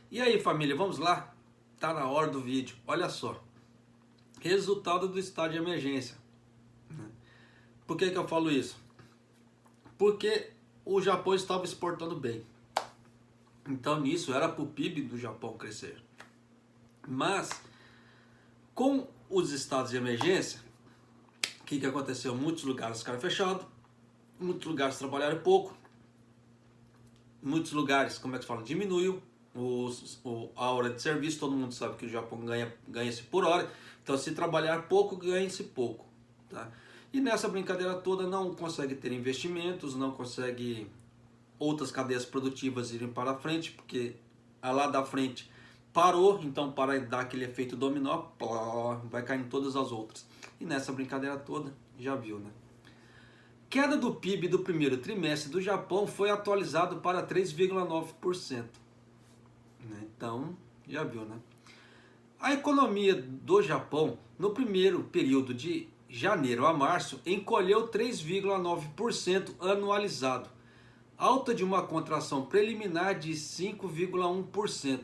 E aí, família, vamos lá? Tá na hora do vídeo. Olha só. Resultado do estado de emergência. Por que eu falo isso? Porque o Japão estava exportando bem. Então nisso era para o PIB do Japão crescer. Mas com os estados de emergência, o que aconteceu? Muitos lugares ficaram fechados, muitos lugares trabalharam pouco, muitos lugares, como é que se fala, diminuiu a hora de serviço. Todo mundo sabe que o Japão ganha-se por hora, então se trabalhar pouco, ganha-se pouco, tá? E nessa brincadeira toda não consegue ter investimentos, não consegue outras cadeias produtivas irem para frente, porque a lá da frente parou, então para dar aquele efeito dominó, vai cair em todas as outras. E nessa brincadeira toda, já viu, né? Queda do PIB do primeiro trimestre do Japão foi atualizado para 3,9%. Então, já viu, né? A economia do Japão, no primeiro período de janeiro a março, encolheu 3,9% anualizado, alta de uma contração preliminar de 5,1%,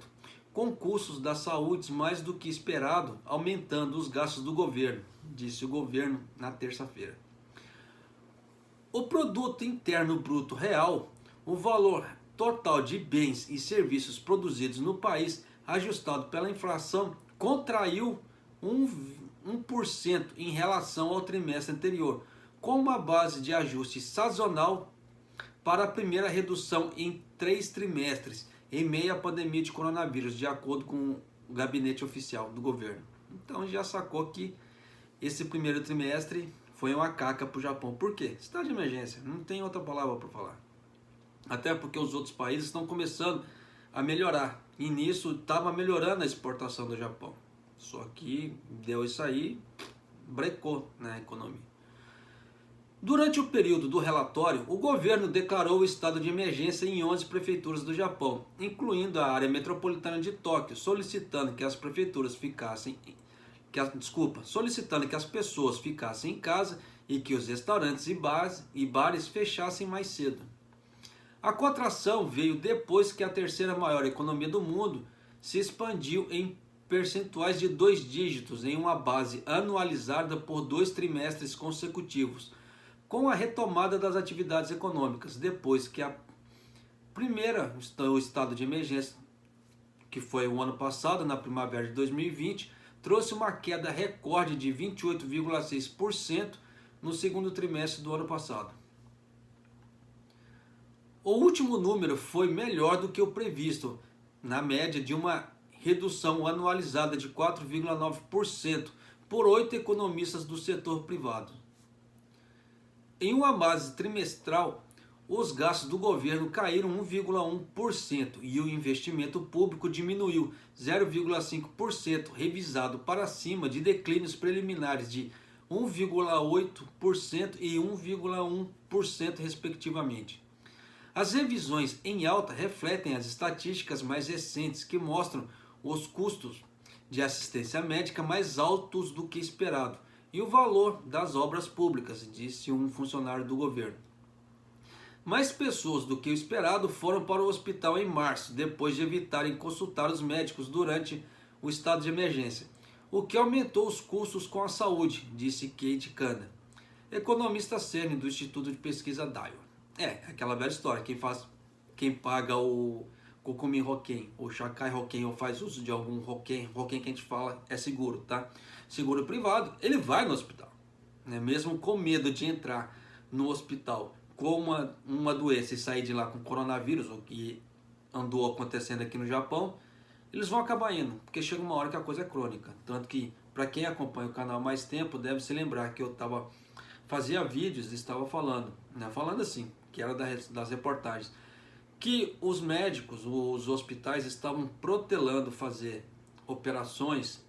com custos da saúde mais do que esperado, aumentando os gastos do governo, disse o governo na terça-feira. O produto interno bruto real, o valor total de bens e serviços produzidos no país, ajustado pela inflação, contraiu 1% em relação ao trimestre anterior, com uma base de ajuste sazonal para a primeira redução em 3 trimestres, em meio à pandemia de coronavírus, de acordo com o gabinete oficial do governo. Então já sacou que esse primeiro trimestre foi uma caca para o Japão. Por quê? Estado de emergência, não tem outra palavra para falar. Até porque os outros países estão começando a melhorar. E nisso estava melhorando a exportação do Japão. Só que deu isso aí, brecou na economia. Durante o período do relatório, o governo declarou o estado de emergência em 11 prefeituras do Japão, incluindo a área metropolitana de Tóquio, solicitando que as prefeituras ficassem solicitando que as pessoas ficassem em casa e que os restaurantes e bares fechassem mais cedo. A contração veio depois que a terceira maior economia do mundo se expandiu em percentuais de 2 dígitos em uma base anualizada por 2 trimestres consecutivos, com a retomada das atividades econômicas, depois que o estado de emergência, que foi o ano passado, na primavera de 2020, trouxe uma queda recorde de 28,6% no segundo trimestre do ano passado. O último número foi melhor do que o previsto, na média de uma redução anualizada de 4,9% por 8 economistas do setor privado. Em uma base trimestral, os gastos do governo caíram 1,1% e o investimento público diminuiu 0,5%, revisado para cima de declínios preliminares de 1,8% e 1,1% respectivamente. As revisões em alta refletem as estatísticas mais recentes que mostram os custos de assistência médica mais altos do que esperado e o valor das obras públicas, disse um funcionário do governo. Mais pessoas do que o esperado foram para o hospital em março, depois de evitarem consultar os médicos durante o estado de emergência, o que aumentou os custos com a saúde, disse Kate Kanda, economista sênior do Instituto de Pesquisa Daiwa. Aquela velha história, quem paga o Kokumi Hoken, ou Shakai Hoken, ou faz uso de algum Hoken que a gente fala é seguro, tá? Seguro privado, ele vai no hospital, né? Mesmo com medo de entrar no hospital com uma doença e sair de lá com coronavírus, o que andou acontecendo aqui no Japão, eles vão acabar indo, porque chega uma hora que a coisa é crônica. Tanto que, para quem acompanha o canal há mais tempo, deve se lembrar que eu fazia vídeos e estava falando, né? Falando assim, que era das reportagens, que os médicos, os hospitais estavam protelando fazer operações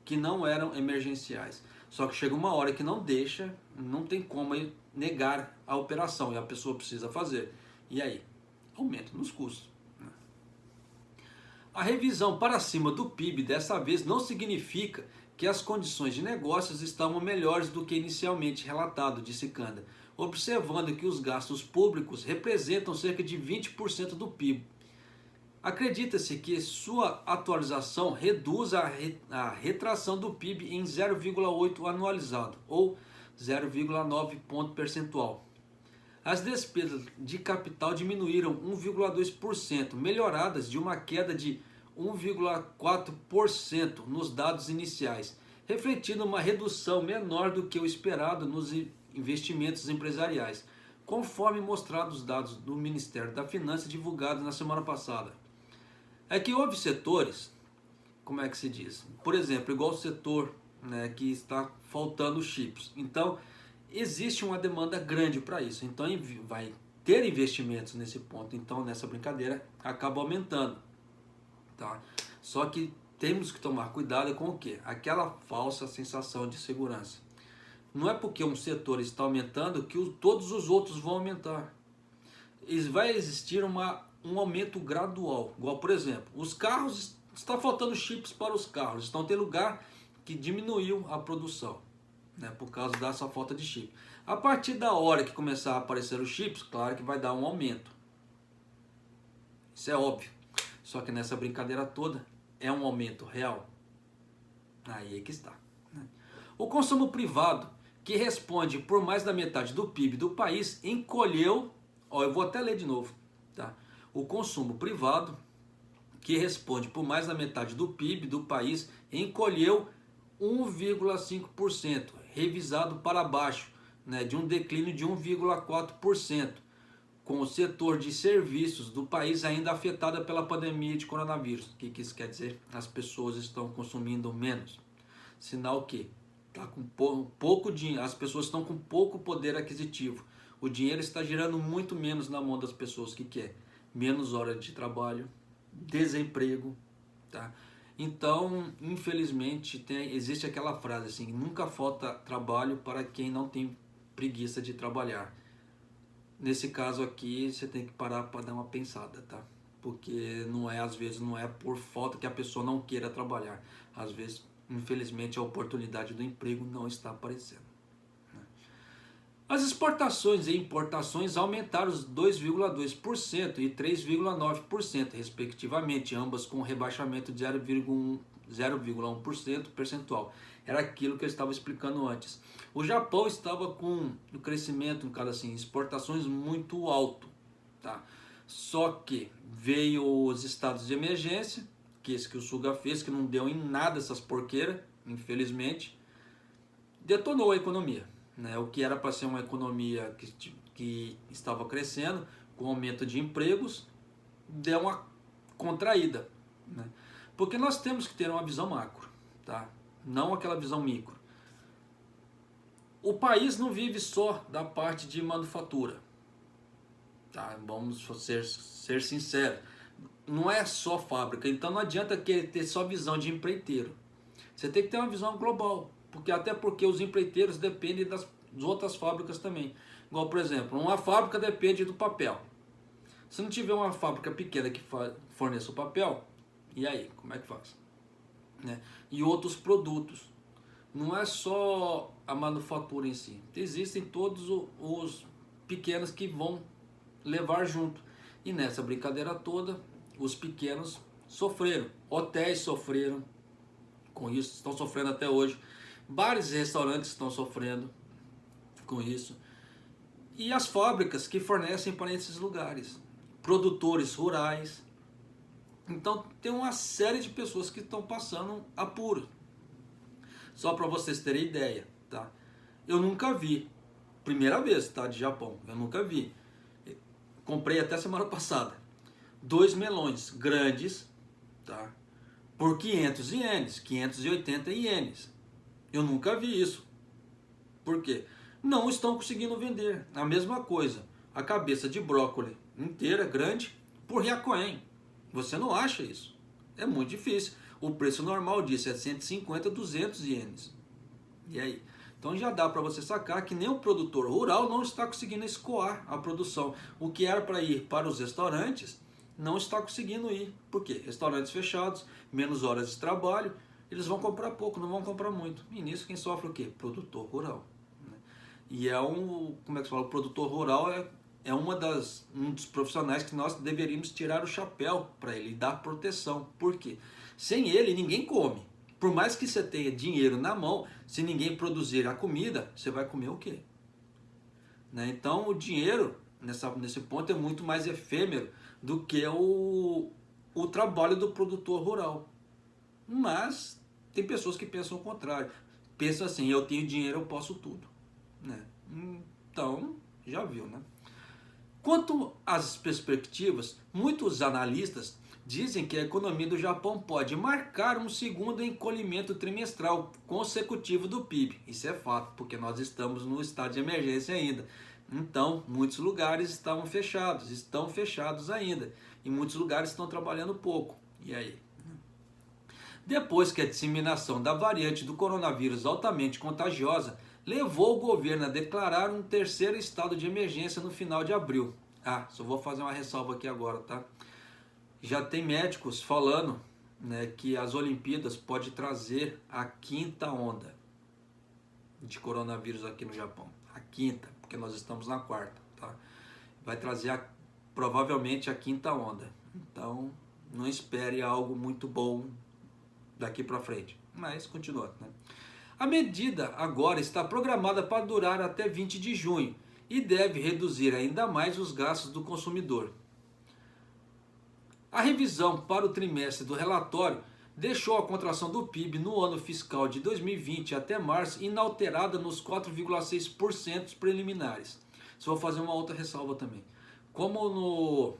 que não eram emergenciais. Só que chega uma hora que não tem como negar a operação e a pessoa precisa fazer. E aí? Aumento nos custos. A revisão para cima do PIB dessa vez não significa que as condições de negócios estavam melhores do que inicialmente relatado, disse Kanda, observando que os gastos públicos representam cerca de 20% do PIB. Acredita-se que sua atualização reduz a retração do PIB em 0,8 anualizado, ou 0,9 ponto percentual. As despesas de capital diminuíram 1,2%, melhoradas de uma queda de 1,4% nos dados iniciais, refletindo uma redução menor do que o esperado nos investimentos empresariais, conforme mostrados os dados do Ministério da Finanças divulgados na semana passada. É que houve setores, como é que se diz? Por exemplo, igual o setor, né, que está faltando chips. Então, existe uma demanda grande para isso. Então, vai ter investimentos nesse ponto. Então, nessa brincadeira, acaba aumentando. Tá? Só que temos que tomar cuidado com o quê? Aquela falsa sensação de segurança. Não é porque um setor está aumentando que todos os outros vão aumentar. Vai existir um aumento gradual. Igual, por exemplo, os carros, está faltando chips para os carros. Então tem lugar que diminuiu a produção, né, por causa dessa falta de chip. A partir da hora que começar a aparecer os chips, claro que vai dar um aumento. Isso é óbvio. Só que nessa brincadeira toda é um aumento real. Aí é que está. Né? O consumo privado, que responde por mais da metade do PIB do país, encolheu. Eu vou até ler de novo. Tá? O consumo privado, que responde por mais da metade do PIB do país, encolheu 1,5%, revisado para baixo, né, de um declínio de 1,4%, com o setor de serviços do país ainda afetado pela pandemia de coronavírus. O que isso quer dizer? As pessoas estão consumindo menos. Sinal que tá com pouco dinheiro, as pessoas estão com pouco poder aquisitivo. O dinheiro está girando muito menos na mão das pessoas. O que é? Menos horas de trabalho, desemprego, tá? Então, infelizmente, existe aquela frase assim: nunca falta trabalho para quem não tem preguiça de trabalhar. Nesse caso aqui, você tem que parar para dar uma pensada, tá? Porque às vezes não é por falta que a pessoa não queira trabalhar. Às vezes, infelizmente, a oportunidade do emprego não está aparecendo. As exportações e importações aumentaram 2,2% e 3,9%, respectivamente, ambas com rebaixamento de 0,1% percentual. Era aquilo que eu estava explicando antes. O Japão estava com um crescimento, no caso assim, exportações muito alto. Tá? Só que veio os estados de emergência, que esse que o Suga fez, que não deu em nada essas porqueiras, infelizmente, detonou a economia. Né? O que era para ser uma economia que estava crescendo, com aumento de empregos, deu uma contraída. Né? Porque nós temos que ter uma visão macro, tá? Não aquela visão micro. O país não vive só da parte de manufatura. Tá? Vamos ser sinceros. Não é só fábrica, então não adianta querer ter só visão de empreiteiro. Você tem que ter uma visão global. Até porque os empreiteiros dependem das outras fábricas também. Igual, por exemplo, uma fábrica depende do papel. Se não tiver uma fábrica pequena que forneça o papel, e aí, como é que faz? Né? E outros produtos. Não é só a manufatura em si. Existem todos os pequenos que vão levar junto. E nessa brincadeira toda, os pequenos sofreram. Hotéis sofreram com isso, estão sofrendo até hoje. Bares e restaurantes estão sofrendo com isso. E as fábricas que fornecem para esses lugares. Produtores rurais. Então tem uma série de pessoas que estão passando apuro. Só para vocês terem ideia, tá? Eu nunca vi. Primeira vez, tá? De Japão. Eu nunca vi. Comprei até semana passada. 2 melões grandes, tá? Por 500 ienes. 580 ienes. Eu nunca vi isso. Por quê? Não estão conseguindo vender. A mesma coisa. A cabeça de brócolis inteira, grande, por Hyakuen. Você não acha isso. É muito difícil. O preço normal disso é 150, 200 ienes. E aí? Então já dá para você sacar que nem o produtor rural não está conseguindo escoar a produção. O que era para ir para os restaurantes, não está conseguindo ir. Por quê? Restaurantes fechados, menos horas de trabalho. Eles vão comprar pouco, não vão comprar muito. E nisso quem sofre o quê? Produtor rural. E como é que se fala? O produtor rural um dos profissionais que nós deveríamos tirar o chapéu para ele e dar proteção. Por quê? Sem ele ninguém come. Por mais que você tenha dinheiro na mão, se ninguém produzir a comida, você vai comer o quê? Né? Então o dinheiro, nesse ponto, é muito mais efêmero do que o trabalho do produtor rural. Mas tem pessoas que pensam o contrário. Pensam assim, eu tenho dinheiro, eu posso tudo. Né? Então, já viu, né? Quanto às perspectivas, muitos analistas dizem que a economia do Japão pode marcar um segundo encolhimento trimestral consecutivo do PIB. Isso é fato, porque nós estamos no estado de emergência ainda. Então, muitos lugares estão fechados ainda. E muitos lugares estão trabalhando pouco. E aí? Depois que a disseminação da variante do coronavírus altamente contagiosa levou o governo a declarar um terceiro estado de emergência no final de abril. Só vou fazer uma ressalva aqui agora, tá? Já tem médicos falando, né, que as Olimpíadas pode trazer a quinta onda de coronavírus aqui no Japão. A quinta, porque nós estamos na quarta, tá? Vai trazer provavelmente a quinta onda. Então, não espere algo muito bom daqui para frente. Mas continua, né? A medida agora está programada para durar até 20 de junho e deve reduzir ainda mais os gastos do consumidor. A revisão para o trimestre do relatório deixou a contração do PIB no ano fiscal de 2020 até março inalterada nos 4,6% preliminares. Só vou fazer uma outra ressalva também. Como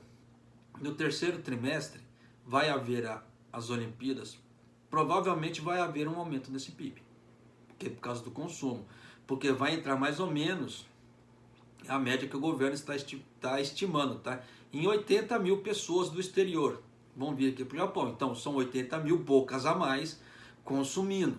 no terceiro trimestre vai haver as Olimpíadas, provavelmente vai haver um aumento nesse PIB. Porque por causa do consumo. Porque vai entrar mais ou menos a média que o governo está estimando, tá? Em 80 mil pessoas do exterior vão vir aqui para o Japão. Então são 80 mil bocas a mais consumindo.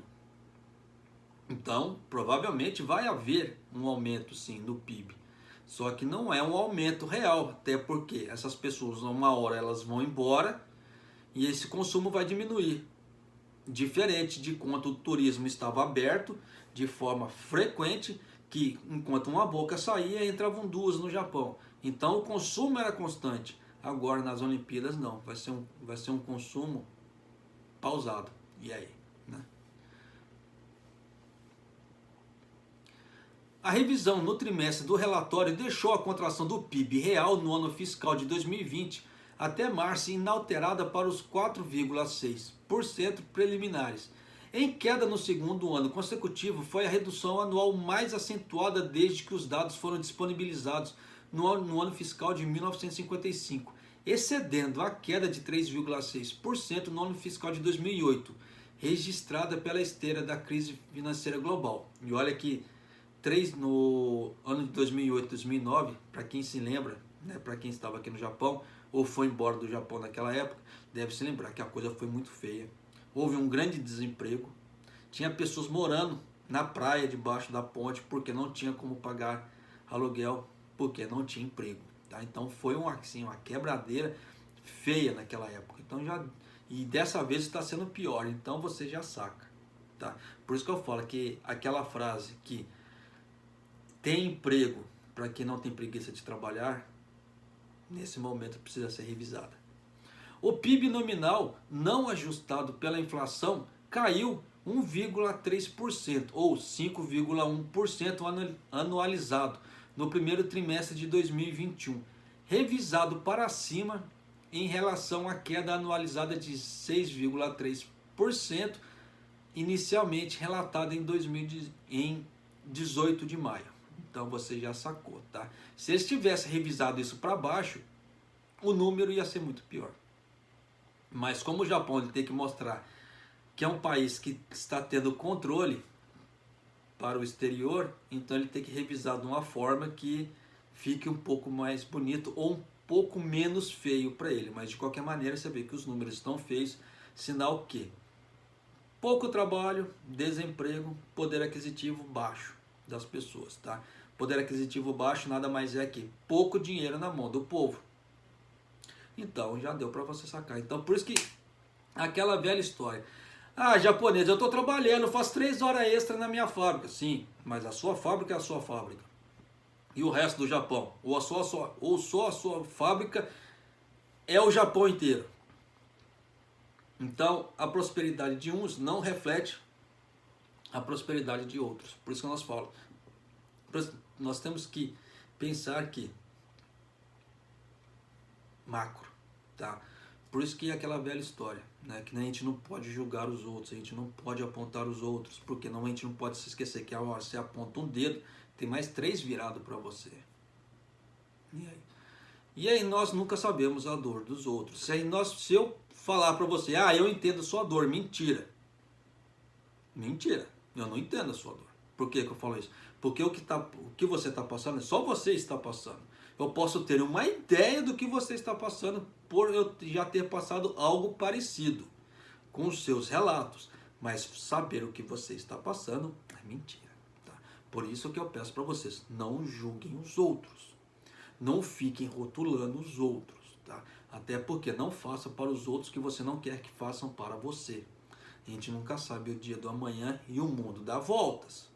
Então provavelmente vai haver um aumento sim no PIB. Só que não é um aumento real, até porque essas pessoas uma hora elas vão embora e esse consumo vai diminuir. Diferente de quando o turismo estava aberto de forma frequente, que enquanto uma boca saía, entravam duas no Japão. Então o consumo era constante. Agora nas Olimpíadas não, vai ser um consumo pausado. E aí? Né? A revisão no trimestre do relatório deixou a contração do PIB real no ano fiscal de 2020 até março inalterada para os 4,6% preliminares. Em queda no segundo ano consecutivo, foi a redução anual mais acentuada desde que os dados foram disponibilizados no ano fiscal de 1955, excedendo a queda de 3,6% no ano fiscal de 2008, registrada pela esteira da crise financeira global. E olha que no ano de 2008 e 2009, para quem se lembra, né, para quem estava aqui no Japão, ou foi embora do Japão naquela época, deve se lembrar que a coisa foi muito feia. Houve um grande desemprego, tinha pessoas morando na praia debaixo da ponte porque não tinha como pagar aluguel, porque não tinha emprego. Tá? Então foi uma quebradeira feia naquela época. Então e dessa vez está sendo pior, então você já saca. Tá? Por isso que eu falo que aquela frase que tem emprego para quem não tem preguiça de trabalhar, nesse momento precisa ser revisada. O PIB nominal não ajustado pela inflação caiu 1,3% ou 5,1% anualizado no primeiro trimestre de 2021, revisado para cima em relação à queda anualizada de 6,3% inicialmente relatada em 18 de maio. Então você já sacou, tá? Se eles tivessem revisado isso para baixo, o número ia ser muito pior. Mas como o Japão ele tem que mostrar que é um país que está tendo controle para o exterior, então ele tem que revisar de uma forma que fique um pouco mais bonito ou um pouco menos feio para ele. Mas de qualquer maneira você vê que os números estão feios, sinal que pouco trabalho, desemprego, poder aquisitivo baixo das pessoas, tá? Poder aquisitivo baixo nada mais é que pouco dinheiro na mão do povo. Então já deu para você sacar. Então por isso que aquela velha história. Japonês, eu estou trabalhando, faço 3 horas extra na minha fábrica. Sim, mas a sua fábrica é a sua fábrica. e o resto do Japão, ou só a sua fábrica é o Japão inteiro. Então a prosperidade de uns não reflete a prosperidade de outros. Por isso que nós falamos, nós temos que pensar que macro, tá? Por isso que é aquela velha história, né? Que a gente não pode julgar os outros, a gente não pode apontar os outros, porque não, a gente não pode se esquecer que a hora que você aponta um dedo, tem mais 3 virado para você. E aí nós nunca sabemos a dor dos outros. Se eu falar para você, eu entendo a sua dor, mentira. Mentira, eu não entendo a sua dor. Por que eu falo isso? Porque o que você está passando, só você está passando. Eu posso ter uma ideia do que você está passando por eu já ter passado algo parecido com os seus relatos. Mas saber o que você está passando é mentira. Tá? Por isso que eu peço para vocês, não julguem os outros. Não fiquem rotulando os outros. Tá? Até porque não faça para os outros o que você não quer que façam para você. A gente nunca sabe o dia do amanhã e o mundo dá voltas.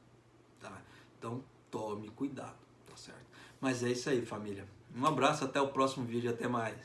Tá? Então tome cuidado, tá certo? Mas é isso aí, família. Um abraço, até o próximo vídeo, até mais.